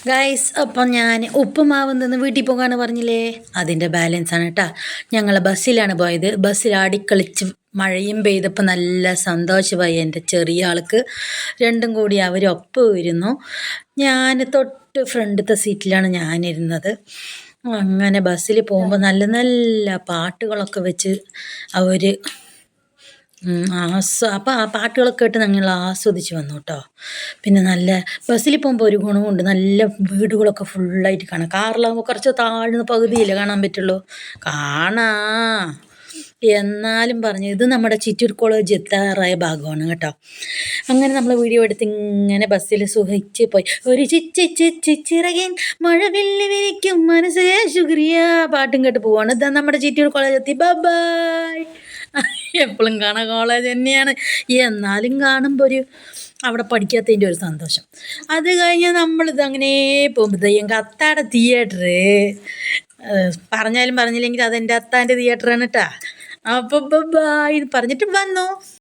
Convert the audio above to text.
Guys, അപ്പം ഞാൻ ഉപ്പുമാവ് നിന്ന് വീട്ടിൽ പോകാമെന്ന് പറഞ്ഞില്ലേ, അതിൻ്റെ ബാലൻസാണ് കേട്ടോ. ഞങ്ങൾ ബസ്സിലാണ് പോയത്. ബസ്സിൽ ആടിക്കളിച്ച് മഴയും പെയ്തപ്പോൾ നല്ല സന്തോഷമായി എൻ്റെ ചെറിയ ആൾക്ക്. രണ്ടും കൂടി അവരൊപ്പം ഇരുന്നു. ഞാൻ തൊട്ട് ഫ്രണ്ടത്തെ സീറ്റിലാണ് ഞാനിരുന്നത്. അങ്ങനെ ബസ്സിൽ പോകുമ്പോൾ നല്ല നല്ല പാട്ടുകളൊക്കെ വെച്ച് അവർ അപ്പോൾ ആ പാട്ടുകളൊക്കെ കേട്ട് ഞങ്ങൾ ആസ്വദിച്ച് വന്നു കേട്ടോ. പിന്നെ നല്ല ബസ്സിൽ പോകുമ്പോൾ ഒരു ഗുണമുണ്ട്, നല്ല വീടുകളൊക്കെ ഫുള്ളായിട്ട് കാണാം. കാറിലാകുമ്പോൾ കുറച്ച് താഴ്ന്ന പകുതിയില്ലേ കാണാൻ പറ്റുള്ളൂ. എന്നാലും പറഞ്ഞു, ഇത് നമ്മുടെ ചിറ്റൂർ കോളേജ് എത്താറായ ഭാഗമാണ് കേട്ടോ. അങ്ങനെ നമ്മൾ വീഡിയോ എടുത്ത് ഇങ്ങനെ ബസ്സിൽ സുഖിച്ച് പോയി. ഒരു ചിറകിൻ മഴവില്ലി വിരിക്കും മനസ്സേ ശുക്രിയ പാട്ടും കേട്ട് പോവാണ്. ഇതാ നമ്മുടെ ചിറ്റൂർ കോളേജ് എത്തി. ബൈ. എപ്പോഴും കാണാൻ കോളേജ് തന്നെയാണ്, എന്നാലും കാണുമ്പോൾ അവിടെ പഠിക്കാത്തതിൻ്റെ ഒരു സന്തോഷം. അത് കഴിഞ്ഞ് നമ്മളിത് അങ്ങനെ പോകുമ്പോൾ എங்கள் അത്താടെ തിയേറ്റർ, പറഞ്ഞാലും പറഞ്ഞില്ലെങ്കിൽ അതെൻ്റെ അത്താൻ്റെ തിയേറ്ററാണ് കേട്ടോ. അപ്പോൾ ബൈ പറഞ്ഞിട്ട് വന്നു.